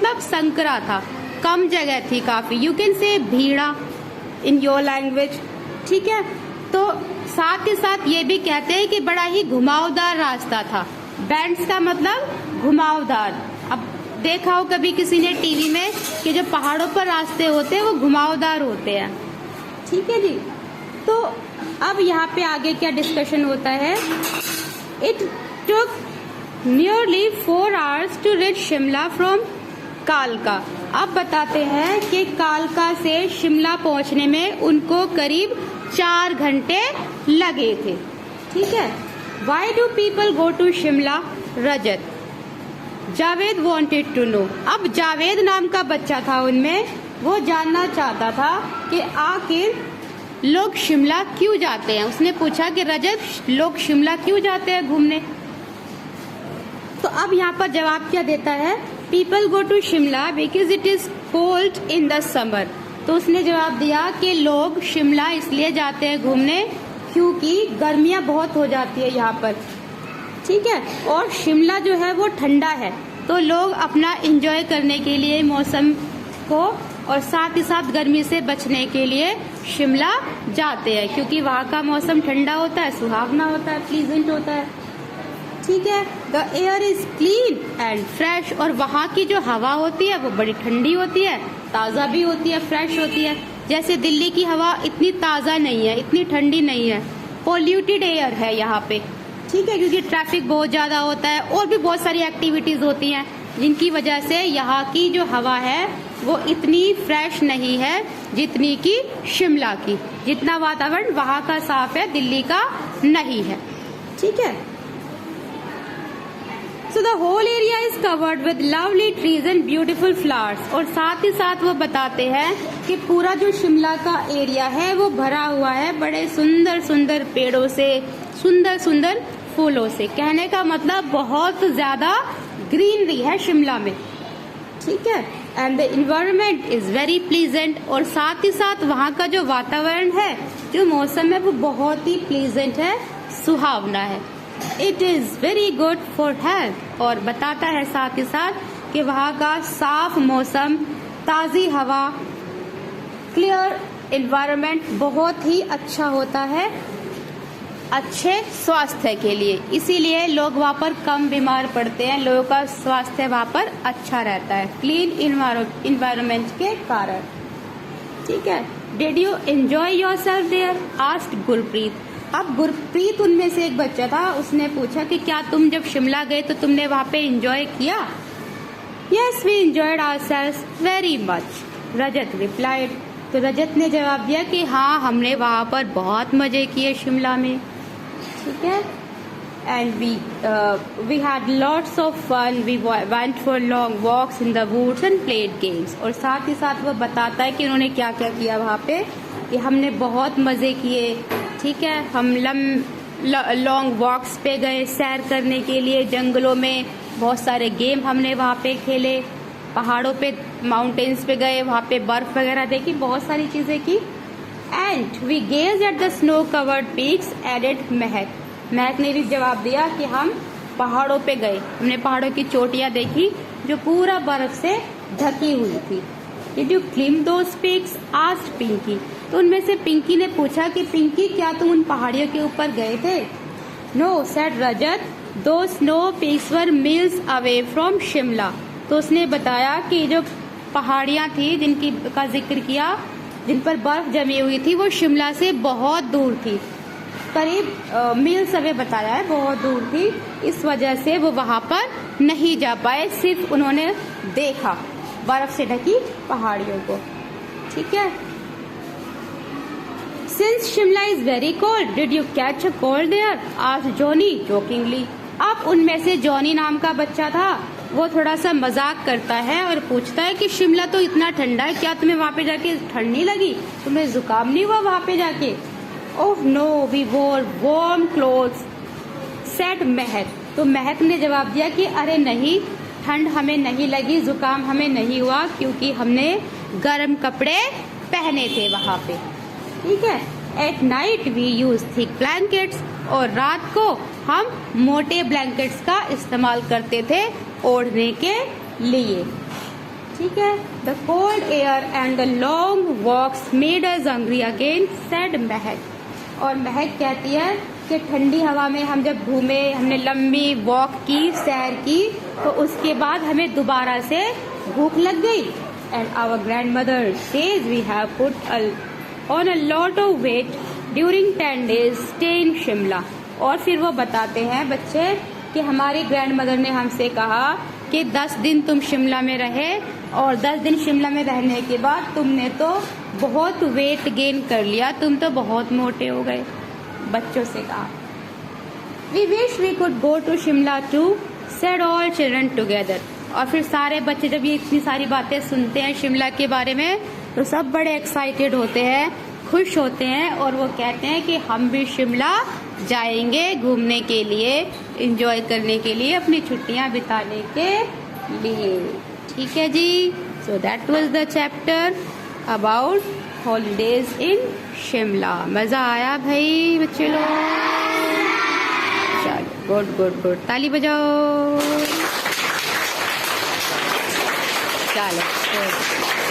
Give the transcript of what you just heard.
मतलब संकरा था, कम जगह थी काफी। यू कैन से भीड़ा इन योर लैंग्वेज, ठीक है। तो साथ ही साथ ये भी कहते हैं कि बड़ा ही घुमावदार रास्ता था। बेंड्स का मतलब घुमावदार। अब देखा हो कभी किसी ने टीवी में कि जो पहाड़ों पर रास्ते होते हैं वो घुमावदार होते हैं, ठीक है जी। तो अब यहाँ पे आगे क्या डिस्कशन होता है। It took nearly 4 hours to reach Shimla from कालका। अब बताते हैं कि कालका से शिमला पहुंचने में उनको करीब 4 घंटे लगे थे, ठीक है। Why do people go to Shimla? Rajat, Javed wanted to know. अब जावेद नाम का बच्चा था उनमें, वो जानना चाहता था कि आखिर लोग शिमला क्यों जाते हैं। उसने पूछा कि रजत, लोग शिमला क्यों जाते हैं घूमने? तो अब यहाँ पर जवाब क्या देता है, people go to Shimla because it is cold in the summer. तो उसने जवाब दिया कि लोग शिमला इसलिए जाते हैं घूमने क्योंकि गर्मियां बहुत हो जाती है यहाँ पर, ठीक है। और शिमला जो है वो ठंडा है, तो लोग अपना एंजॉय करने के लिए मौसम को और साथ ही साथ गर्मी से बचने के लिए शिमला जाते हैं क्योंकि वहाँ का मौसम ठंडा होता है, सुहावना होता है, प्लीजेंट होता है, ठीक है। The air is clean and fresh. और वहाँ की जो हवा होती है वो बड़ी ठंडी होती है, ताज़ा भी होती है, फ्रेश होती है। जैसे दिल्ली की हवा इतनी ताज़ा नहीं है, इतनी ठंडी नहीं है, पॉल्यूटेड एयर है यहाँ पे, ठीक है, क्योंकि ट्रैफिक बहुत ज़्यादा होता है और भी बहुत सारी एक्टिविटीज़ होती हैं जिनकी वजह से यहाँ की जो हवा है वो इतनी फ्रेश नहीं है जितनी कि शिमला की। जितना वातावरण वहाँ का साफ है दिल्ली का नहीं है, ठीक है। So the whole area is covered with lovely trees and beautiful flowers। और साथ ही साथ वो बताते हैं कि पूरा जो शिमला का एरिया है वो भरा हुआ है बड़े सुंदर सुंदर पेड़ों से, सुंदर सुंदर फूलों से। कहने का मतलब बहुत ज्यादा ग्रीनरी है शिमला में, ठीक है। And the environment is very pleasant. और साथ ही साथ वहाँ का जो वातावरण है, जो मौसम है वो बहुत ही प्लीजेंट है, सुहावना है। It is very good for health. और बताता है साथ ही साथ कि वहाँ का साफ मौसम, ताज़ी हवा, क्लियर एनवायरनमेंट बहुत ही अच्छा होता है अच्छे स्वास्थ्य के लिए। इसीलिए लोग वहाँ पर कम बीमार पड़ते हैं, लोगों का स्वास्थ्य वहाँ पर अच्छा रहता है क्लीन एनवायरनमेंट के कारण, ठीक है। Did you enjoy yourself there? Asked Gurpreet. अब गुरप्रीत उनमें से एक बच्चा था, उसने पूछा कि क्या तुम जब शिमला गए तो तुमने वहाँ पे एंजॉय किया? Yes we enjoyed ourselves very much, Rajat replied. तो रजत ने जवाब दिया कि हाँ, हमने वहाँ पर बहुत मजे किए शिमला में, ठीक है। And we had lots of fun, we went for long walks in the woods and played games. और साथ ही साथ वो बताता है कि उन्होंने क्या क्या किया वहाँ पे, कि हमने बहुत मजे किए, ठीक है। हम लॉन्ग वॉक्स पे गए सैर करने के लिए जंगलों में, बहुत सारे गेम हमने वहाँ पे खेले, पहाड़ों पे माउंटेन्स पे गए, वहाँ पे बर्फ वगैरह देखी, बहुत सारी चीजें की। And we gaze at the snow covered peaks added Mahak. Mahak ने भी जवाब दिया कि हम पहाड़ों पे गए, हमने पहाड़ों की चोटियां देखी जो पूरा बर्फ से ढकी हुई थी। Did you climb those peaks? Asked Pinky. तो उनमें से पिंकी ने पूछा कि पिंकी, क्या तुम उन पहाड़ियों के ऊपर गए थे? नो सेड रजत, दो snow peaks were meals away from Shimla. तो उसने बताया कि जो पहाड़ियां थी जिनकी का जिक्र किया, जिन पर बर्फ जमी हुई थी, वो शिमला से बहुत दूर थी, करीब मील्स अवे बताया है, बहुत दूर थी। इस वजह से वो वहां पर नहीं जा पाए, सिर्फ उन्होंने देखा बर्फ से ढकी पहाड़ियों को, ठीक है। Since Shimla is very cold, did you catch a cold there? asked Johnny jokingly। अब उनमें से जॉनी नाम का बच्चा था, वो थोड़ा सा मजाक करता है और पूछता है कि शिमला तो इतना ठंडा है, क्या तुम्हें वहाँ पे जाके ठंड नहीं लगी? तुम्हें जुकाम नहीं हुआ वहाँ पे जाके? ओह नो वी वोर वार्म क्लोथ्स सेड महक। तो महक ने जवाब दिया कि अरे नहीं, ठंड हमें नहीं लगी, जुकाम हमें नहीं हुआ, क्योंकि हमने गर्म कपड़े पहने थे वहाँ पे, ठीक है। At night we use thick blankets. और रात को हम मोटे ब्लैंकेट्स का इस्तेमाल करते थे ओढ़ने के लिए। ठीक है। The cold air and the long walks made us hungry again, said Mahak. और महक कहती है कि ठंडी हवा में हम जब घूमे, हमने लंबी वॉक की, सैर की, तो उसके बाद हमें दोबारा से भूख लग गई। And our grandmother says we have put on a lot of weight during 10 days stay in Shimla. और फिर वो बताते हैं बच्चे कि हमारी ग्रैंड मदर ने हमसे कहा कि 10 दिन तुम शिमला में रहे, और 10 दिन शिमला में रहने के बाद तुमने तो बहुत वेट गेन कर लिया, तुम तो बहुत मोटे हो गए। बच्चों से कहा। We wish we could go to Shimla too, said all children together. और फिर सारे बच्चे जब ये इतनी सारी बातें सुनते हैं शिमला के बारे में, तो सब बड़े एक्साइटेड होते हैं, खुश होते हैं, और वो कहते हैं कि हम भी शिमला जाएंगे घूमने के लिए, एंजॉय करने के लिए, अपनी छुट्टियां बिताने के लिए। ठीक है जी। So that was the chapter about holidays in Shimla. मजा आया भाई बच्चे लोग? चलो गुड गुड गुड, ताली बजाओ। चलो